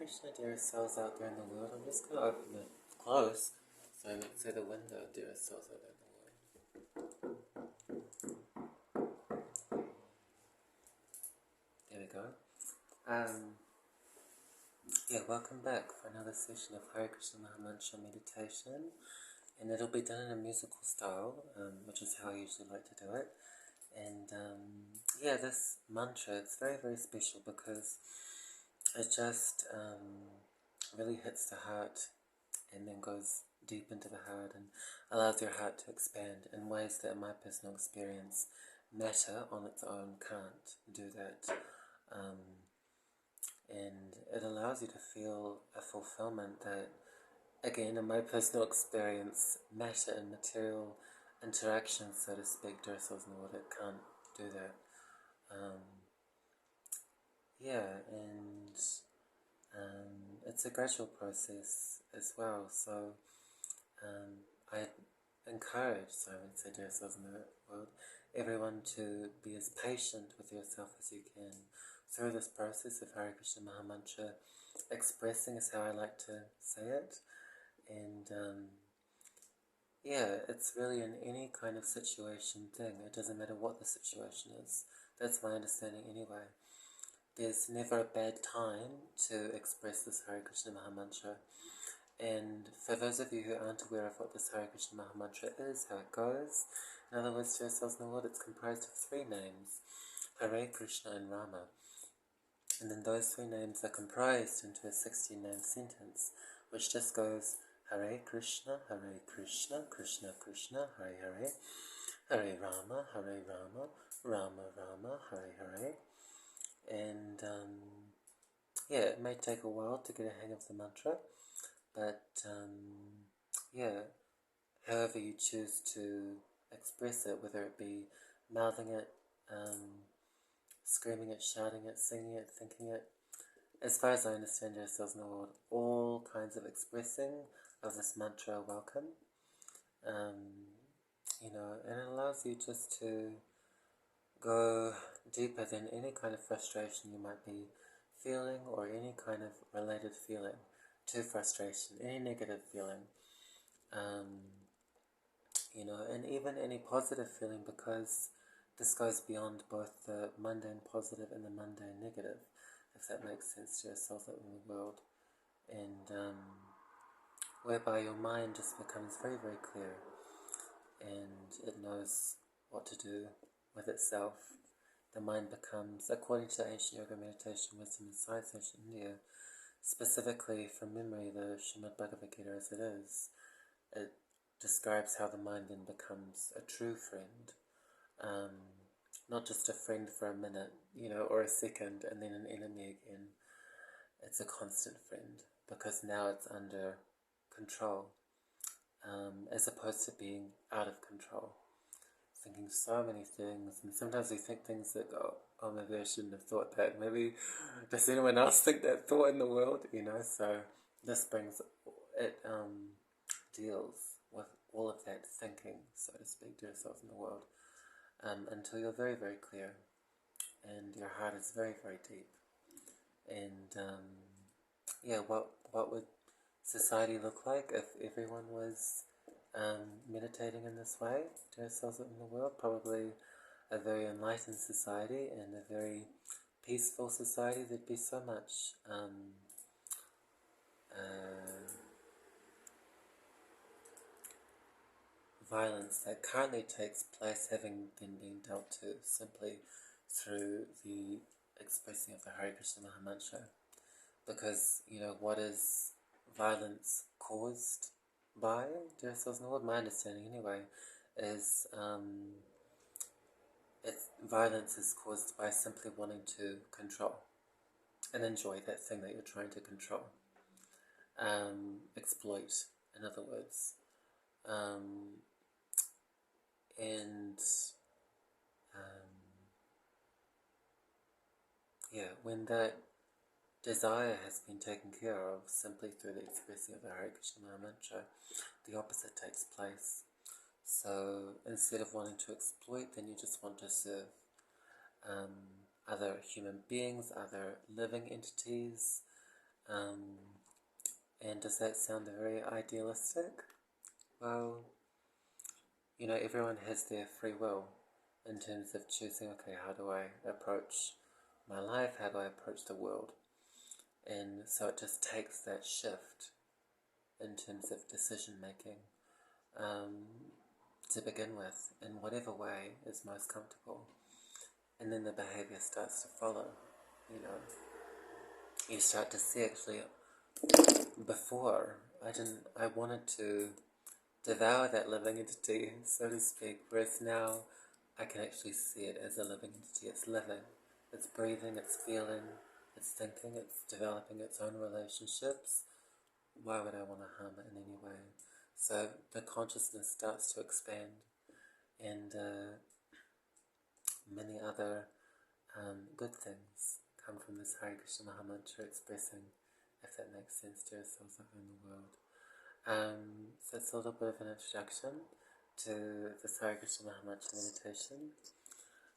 Krishna, dear souls out there in the world. I'm just going to open it close, so the window, dear souls out there in the world. There we go. Welcome back for another session of Hare Krishna Maha meditation, and it'll be done in a musical style, which is how I usually like to do it. And this mantra, it's very, very special because it just really hits the heart and then goes deep into the heart and allows your heart to expand in ways that, in my personal experience, matter on its own can't do that. And it allows you to feel a fulfillment that, again, in my personal experience, matter and material interactions, so to speak, dear souls in the world, it can't do that. It's a gradual process as well, so I encourage, so I would say, dear souls in the world, everyone to be as patient with yourself as you can through this process of Hare Krishna Maha Mantra. Expressing is how I like to say it, and it's really in any kind of situation thing. It doesn't matter what the situation is. That's my understanding anyway. There's never a bad time to express this Hare Krishna Maha Mantra. And for those of you who aren't aware of what this Hare Krishna Maha Mantra is, how it goes, in other words, to yourselves in the world, it's comprised of 3 names, Hare Krishna and Rama. And then those 3 names are comprised into a 16-name sentence, which just goes Hare Krishna, Krishna Krishna, Hare Hare, Hare Rama, Rama Rama, Hare Hare. And it may take a while to get a hang of the mantra, but however you choose to express it, whether it be mouthing it, screaming it, shouting it, singing it, thinking it, as far as I understand yourselves in the world, all kinds of expressing of this mantra are welcome. And it allows you just to go deeper than any kind of frustration you might be feeling, or any kind of related feeling to frustration, any negative feeling, and even any positive feeling, because this goes beyond both the mundane positive and the mundane negative, if that makes sense to yourself out in the world, and whereby your mind just becomes very, very clear, and it knows what to do with itself. The mind becomes, according to the ancient yoga meditation wisdom and science in India, specifically from memory, the Srimad Bhagavad Gita as it is, it describes how the mind then becomes a true friend, not just a friend for a minute, or a second, and then an enemy again. It's a constant friend, because now it's under control, as opposed to being out of control, thinking so many things. And sometimes we think things that go, oh, maybe I shouldn't have thought that. Maybe, does anyone else think that thought in the world? So this brings, it deals with all of that thinking, so to speak, to yourself in the world, until you're very, very clear, and your heart is very, very deep. And what would society look like if everyone was meditating in this way to ourselves in the world? Probably a very enlightened society and a very peaceful society. There'd be so much violence that currently takes place having been dealt to simply through the expressing of the Hare Krishna Maha Mantra. Because, what is violence caused by, dear souls in the world? My understanding anyway is violence is caused by simply wanting to control and enjoy that thing that you're trying to control, exploit, in other words, when that desire has been taken care of simply through the expressing of the Hare Krishna Maha Mantra, the opposite takes place. So instead of wanting to exploit, then you just want to serve other human beings, other living entities, And does that sound very idealistic? Well, everyone has their free will in terms of choosing, okay, how do I approach my life? How do I approach the world? And so it just takes that shift in terms of decision making to begin with, in whatever way is most comfortable. And then the behavior starts to follow. You start to see, actually, before I wanted to devour that living entity, so to speak, whereas now I can actually see it as a living entity. It's living, it's breathing, it's feeling, it's thinking, it's developing its own relationships. Why would I want to harm it in any way? So the consciousness starts to expand, and many other good things come from this Hare Krishna Maha mantra expressing, if that makes sense, to ourselves out in the world. So it's a little bit of an introduction to this Hare Krishna Maha mantra meditation.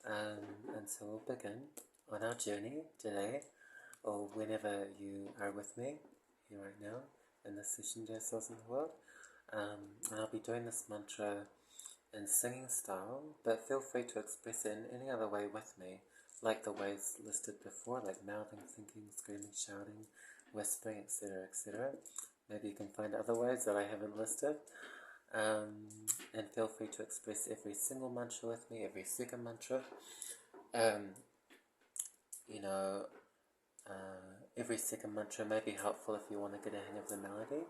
And so we'll begin on our journey today, or whenever you are with me here right now in this session, dear souls in the world. And I'll be doing this mantra in singing style, but feel free to express it in any other way with me, like the ways listed before, like mouthing, thinking, screaming, shouting, whispering, etc., etc. Maybe you can find other ways that I haven't listed. And feel free to express every single mantra with me, every second mantra. Every second mantra may be helpful if you want to get a hang of the melody,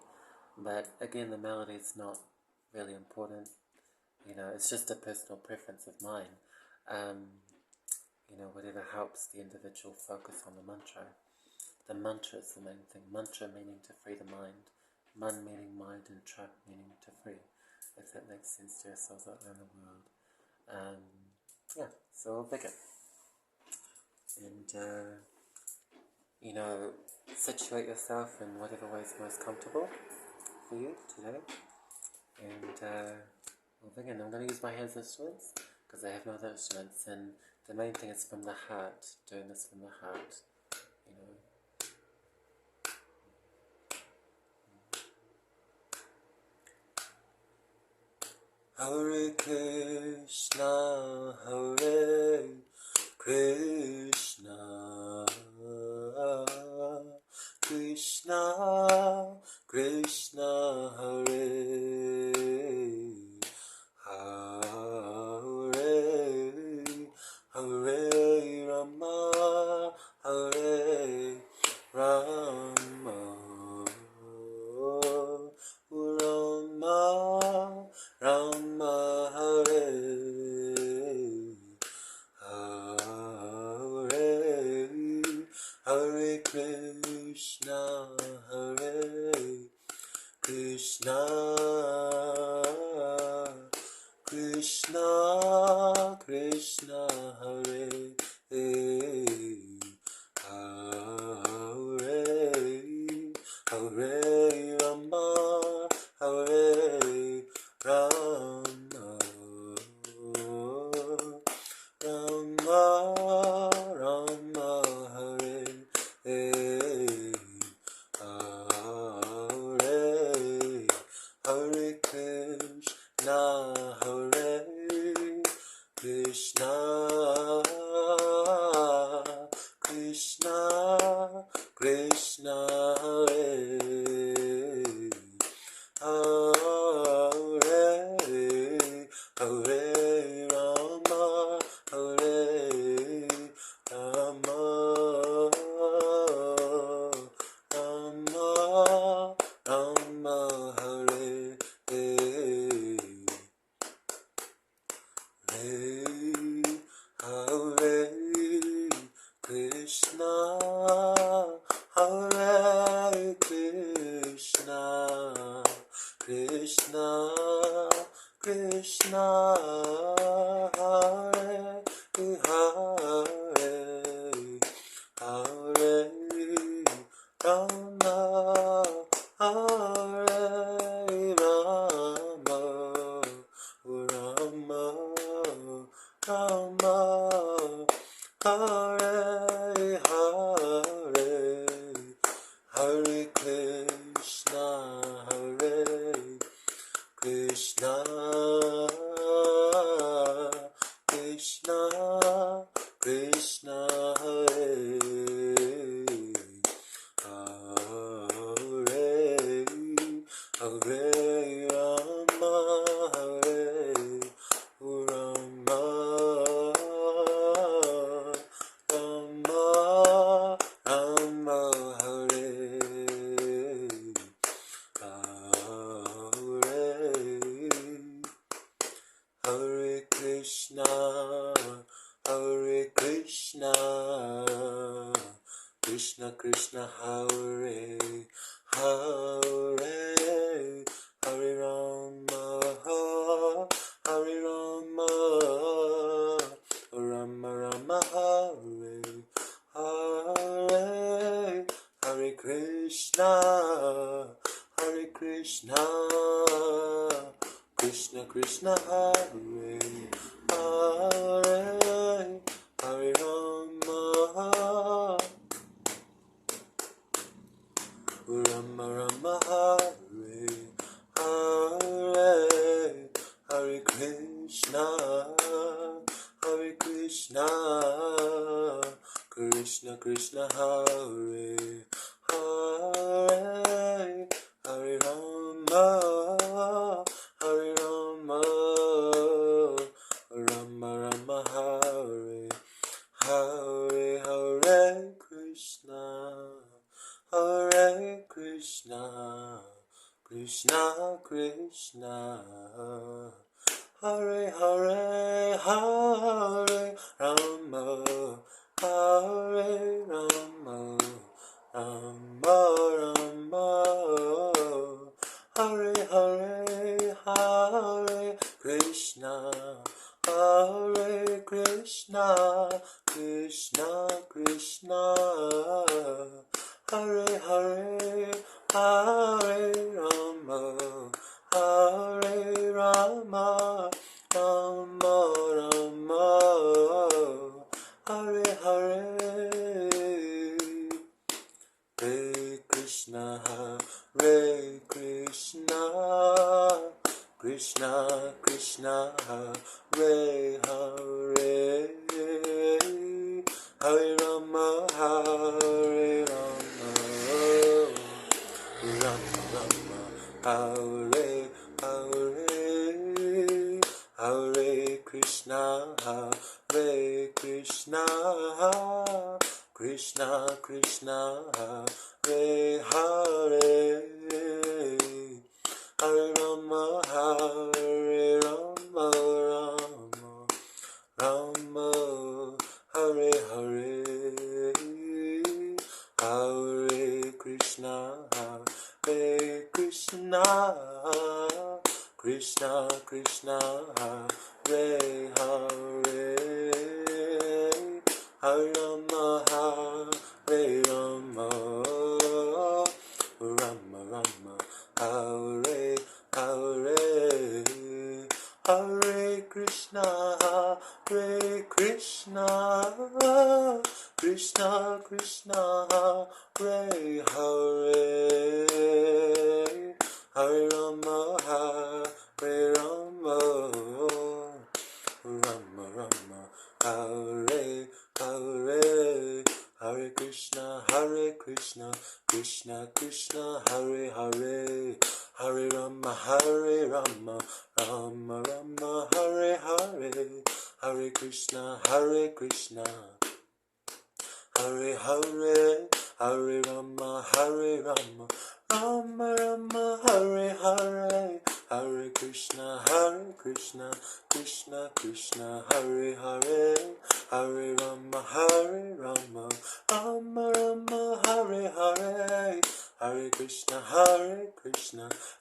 but again, the melody is not really important. It's just a personal preference of mine. Whatever helps the individual focus on the mantra. The mantra is the main thing. Mantra meaning to free the mind. Man meaning mind, and tra meaning to free. If that makes sense to ourselves out there in the world. So we'll begin. And, situate yourself in whatever way is most comfortable for you today. And we'll begin. I'm going to use my hands as instruments because I have no other instruments. And the main thing is from the heart, doing this from the heart. Hare Krishna, Hare Krishna, Krishna, Krishna, Hare Hare, Hare Rama, Hare Rama, Rama, Rama, Hare Hare, Hare Krishna, Hare Krishna, Krishna, Krishna, Hare Hare, Hare Rama, Hare Rama, Rama, Rama, Hare Hare, Hare Krishna, Hare Krishna, Krishna, Krishna, Hare Hare, Hare Rama, Hare Rama, Rama, Rama, Hare Hare Krishna, Hare Krishna, Krishna, Krishna, Hare Hare, Hare Rama, Hare Rama, Rama, Rama, Hare Hare, Hare Krishna, Hare Hare, Hare Rama, Hare Rama, Rama Rama, Hare Hare, Hare Krishna, Hare Krishna, Krishna Krishna, Hare Hare, Hare Rama, Rama Rama, Hare Hare, Hare Krishna, Hare Krishna, Krishna Krishna, Hare Hare, Hare Rama, Hare Rama, Rama Rama, Hare Hare, Hare Krishna, Hare Krishna, Krishna Krishna, Hare Hare, Hare Rama, Hare Rama, Rama Rama, Hare Hare, Hare Krishna, Hare Krishna, Krishna Krishna, Hare Hare, Hare Rama, Hare Rama, Rama Rama, Hare Hare. Hare Krishna, Hare Krishna, Krishna Krishna, Hare Hare, Hare Rama, Hare Rama, Rama Rama, Hare Hare, Hare Krishna, Hare Krishna, Krishna Krishna, Hare Hare, Hare Rama, Hare Rama, Rama Rama, Hare Hare, Hare Krishna, Hare Krishna, Krishna Krishna, Hare Hare, Hare Rama, Hare Rama, Rama Rama, Hare Hare, Hare Krishna, Hare Krishna, Krishna Krishna, Hare Hare, Hare Rama, Hare Rama, Rama Rama, Hare Hare, Hare Krishna, Krishna Krishna, Hare Hare, Hare Rama, Rama Rama, Hare Hare, Hare Krishna, Krishna, Hare Hare, Hare Rama, Rama Rama, Hare Hare, Hare Krishna, Krishna Krishna, Hare Hare, Hare Rama, Rama Rama, Hare Hare, Hare Krishna,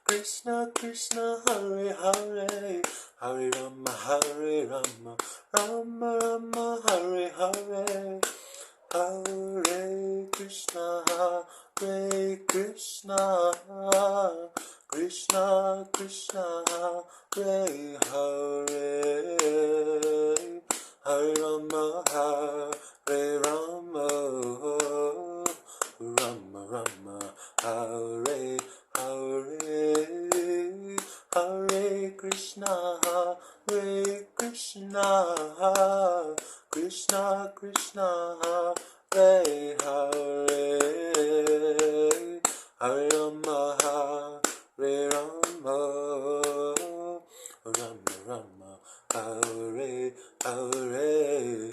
Krishna Krishna, Hare Hare, Hare Rama, Rama Rama, Hare Hare, Hare Krishna, Krishna Krishna Krishna, Hare Hare, Hare Rama, Hare Rama, Rama Rama, Hare Hare, Hare Krishna, Krishna Krishna Krishna, Hare Hare, Hare Rama, Hare Rama, Rama Rama, Hare Hare,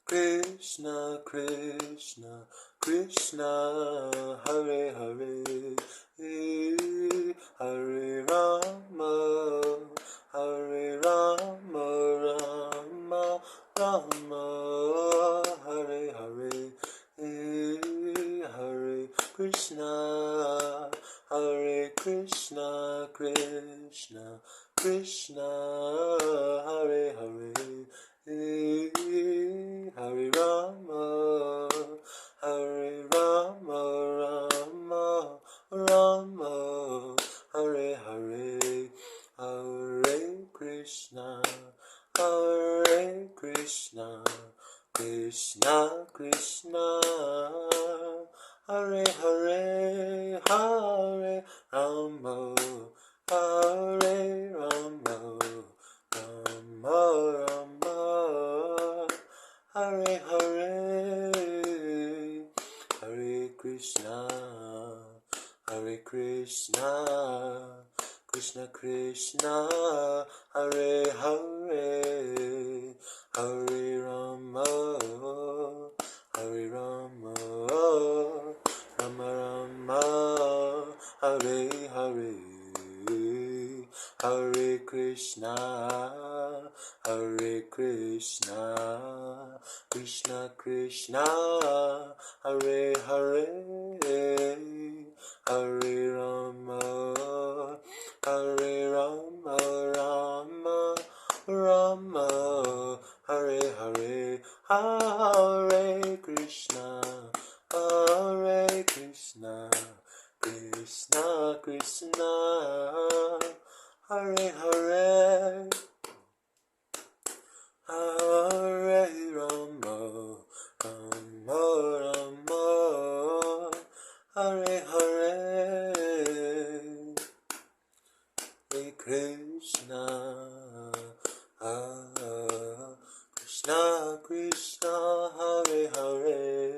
Krishna Krishna Krishna, Hare Hare, Hare Rama, Hare Rama, Rama Rama, Hare Krishna, Krishna, Krishna, Hare Hare, Hare Rama, Hare Rama, Rama, Rama, Hare Hare, Hare Krishna, Hare Krishna, Krishna, Krishna, Hare Hare, Hare Rama, Hare Rama, Rama Rama, Hare Hare, Hare Krishna, Hare Krishna, Krishna Krishna, Hare Hare, Hare Rama, Hare Rama, Rama Rama, Hare Hare, Hare Krishna, Hare Krishna, Krishna Krishna, Hare Hare, Hare Rama, Hare Rama, Rama Rama, Hare Hare, Hare Krishna, Hare Krishna, Krishna Krishna, Hare Hare, Hare Rama, Rama Rama, Hare Hare, Hare Krishna, Krishna Krishna, Hare Hare,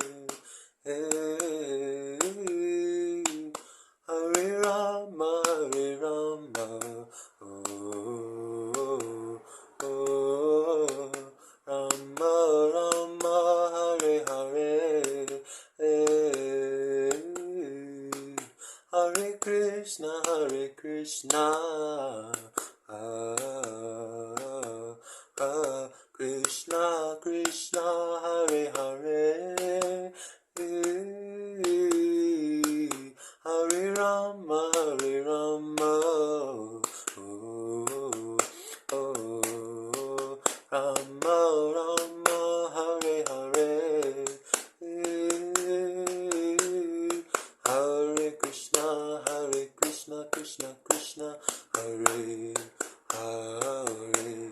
Hare Rama, Hare Rama, oh, oh, Rama Rama, Hare Hare, Hare Krishna, Hare Krishna, Krishna Krishna, Hare Hare, Hare Rama, Hare Rama, oh, oh, Rama Rama, Hare Hare, Hare Krishna, Hare Krishna, Krishna Krishna, Hare Hare,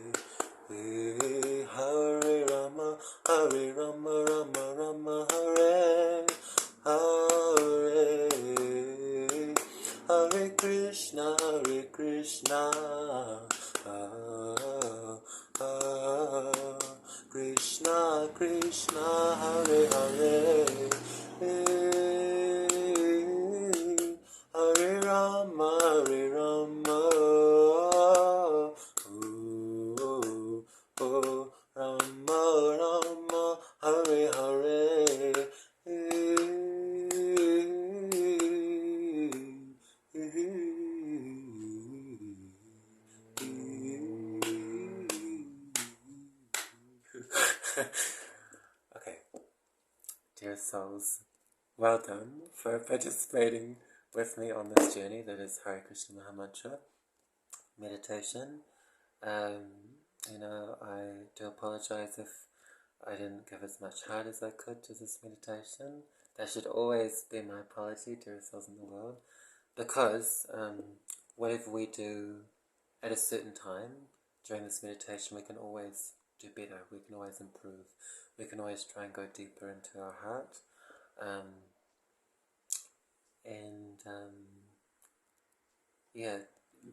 Hare Rama, Hare Rama, Rama Rama, Hare Hare, Hare Krishna, Hare Krishna, Krishna Krishna, Hare Hare, Hare Rama, Hare Rama, oh, oh, Rama Rama, Hare Hare, okay, dear souls, well done for participating with me on this journey that is Hare Krishna Maha Mantra meditation. I do apologize if I didn't give as much heart as I could to this meditation. That should always be my apology to yourselves in the world, because whatever we do at a certain time during this meditation, we can always do better, we can always improve, we can always try and go deeper into our heart,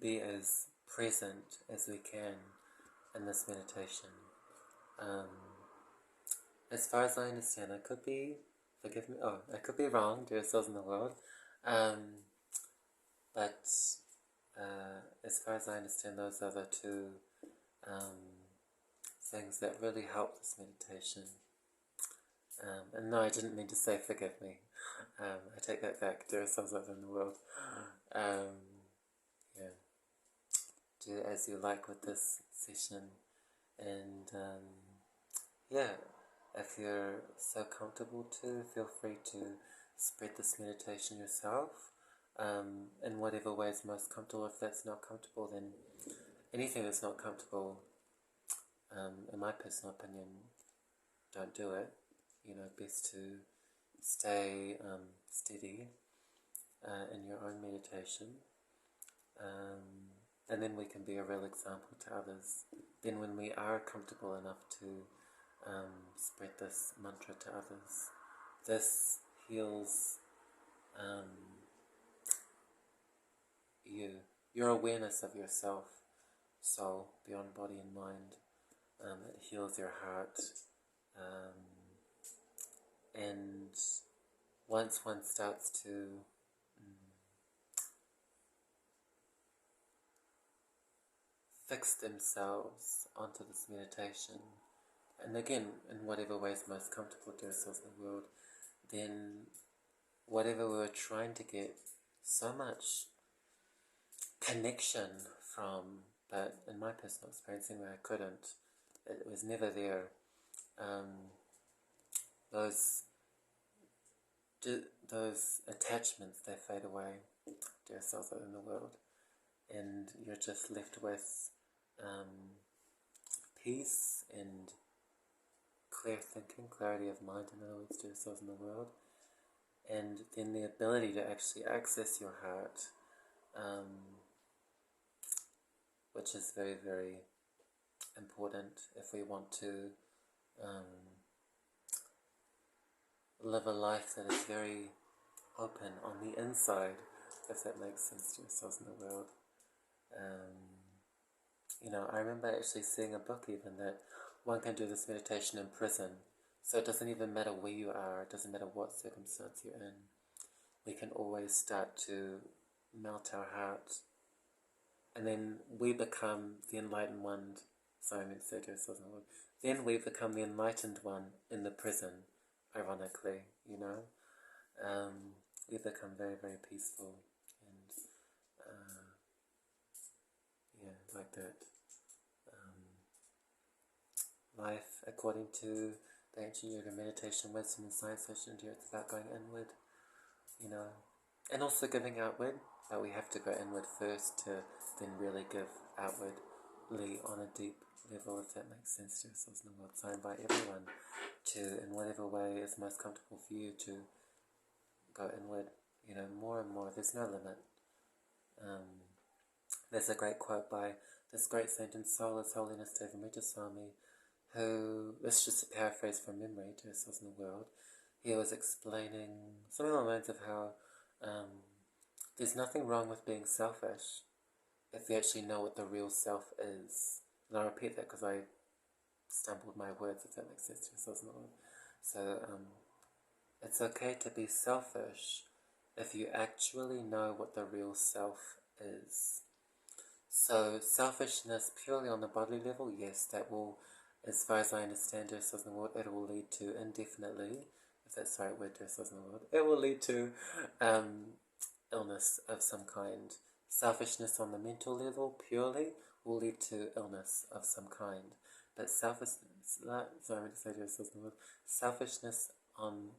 be as present as we can in this meditation. As far as I understand, I could be, forgive me, I could be wrong, dear souls in the world, but as far as I understand, those are the two things that really help this meditation. And no, I didn't mean to say forgive me. I take that back, dear souls out in the world. Do as you like with this session, and if you're so comfortable to, feel free to spread this meditation yourself. in whatever way is most comfortable. If that's not comfortable, then anything that's not comfortable, in my personal opinion, don't do it. Best to stay steady in your own meditation. And then we can be a real example to others. Then when we are comfortable enough to spread this mantra to others, this heals your awareness of yourself, soul, beyond body and mind. It heals your heart. And once one starts to fix themselves onto this meditation, and again, in whatever way is most comfortable to ourselves in the world, then whatever we were trying to get so much connection from, but in my personal experience anyway, I couldn't. It was never there. Those attachments, they fade away to ourselves out in the world, and you're just left with peace and clear thinking, clarity of mind, in other words, to yourselves in the world, and then the ability to actually access your heart, which is very, very important if we want to live a life that is very open on the inside, if that makes sense to yourselves in the world. I remember actually seeing a book even that one can do this meditation in prison. So it doesn't even matter where you are, it doesn't matter what circumstance you're in. We can always start to melt our heart. And then we become the enlightened one. Sorry, I meant to say to ourselves in the world. Then we become the enlightened one in the prison, ironically, we become very, very peaceful and, like that. Life, according to the ancient yoga meditation, wisdom and science session here, it's about going inward, and also giving outward, but we have to go inward first to then really give outwardly on a deep level, if that makes sense to yourselves in the world. So I invite everyone to, in whatever way is most comfortable for you, to go inward, more and more. There's no limit. There's a great quote by this great saint and soul, His Holiness Devamrita Swami, who, this is just a paraphrase from memory to ourselves in the world. He was explaining something along the lines of how there's nothing wrong with being selfish if you actually know what the real self is. And I'll repeat that because I stumbled my words, if that makes sense to yourselves in the world. So it's okay to be selfish if you actually know what the real self is. So selfishness purely on the bodily level, yes, that will, as far as I understand it, in the world, it will lead to indefinitely, if that's the right word to in the world, it will lead to illness of some kind. Selfishness on the mental level purely will lead to illness of some kind. But selfishness on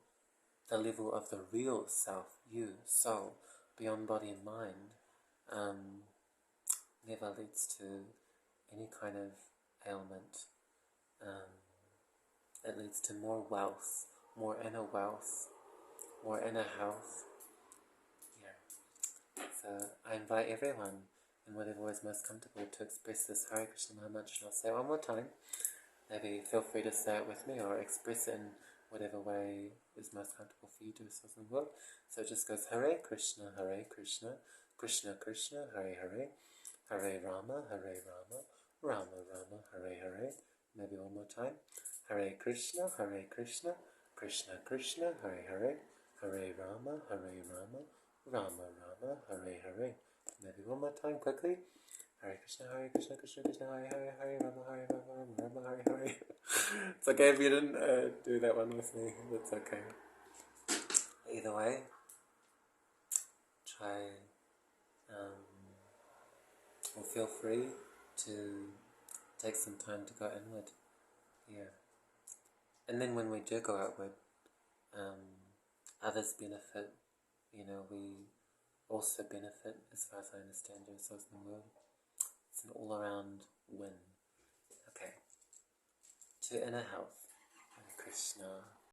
the level of the real self, you, soul, beyond body and mind, never leads to any kind of ailment. It leads to more wealth, more inner health. Yeah. So I invite everyone, in whatever way is most comfortable, to express this Hare Krishna Maha mantra. I'll say it one more time. Maybe feel free to say it with me or express it in whatever way is most comfortable for you to yourself in the world. So it just goes Hare Krishna, Krishna Krishna, Hare Hare, Hare Rama, Rama Rama, Hare Hare. Maybe one more time. Hare Krishna, Krishna Krishna, Hare Hare, Hare Rama, Rama Rama, Hare Hare. Maybe one more time, quickly. Hare Krishna, Krishna Krishna, Hare Hare, Hare Rama, Rama, Hare Hare. It's okay if you didn't do that one with me. That's okay. Either way, try, or feel free to take some time to go inward. Yeah. And then when we do go outward, others benefit. We also benefit as far as I understand yourselves in the world. It's an all-around win. Okay. To inner health. Hare Krishna.